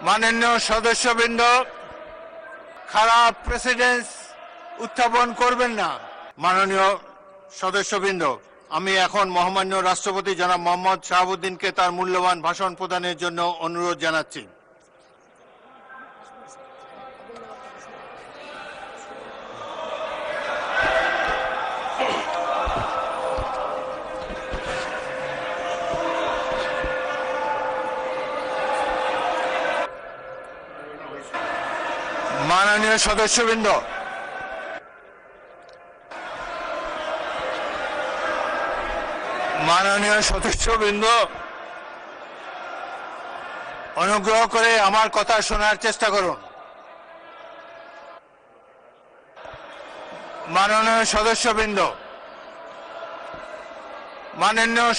মাননীয় সদস্যবৃন্দ, খারাপ প্রেসিডেন্স উত্থাপন করবেন না। মাননীয় সদস্যবৃন্দ, আমি এখন মহামান্য রাষ্ট্রপতি জনাব মোহাম্মদ শাহাবুদ্দিনকে তার মূল্যবান ভাষণ প্রদানের জন্য অনুরোধ জানাচ্ছি। মাননীয় সদস্যবৃন্দ, অনুগ্রহ করে আমার কথা শোনার চেষ্টা করুন। মাননীয়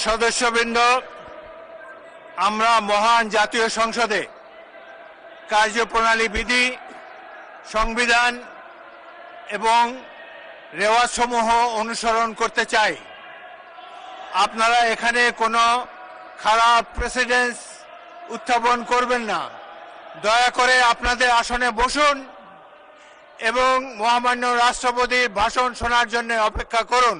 সদস্যবৃন্দ, আমরা মহান জাতীয় সংসদে কার্যপ্রণালী বিধি, সংবিধান এবং রেওয়াজসমূহ অনুসরণ করতে চাই। আপনারা এখানে কোনো খারাপ প্রেসিডেন্স উত্থাপন করবেন না। দয়া করে আপনাদের আসনে বসুন এবং মহামান্য রাষ্ট্রপতির ভাষণ শোনার জন্য অপেক্ষা করুন।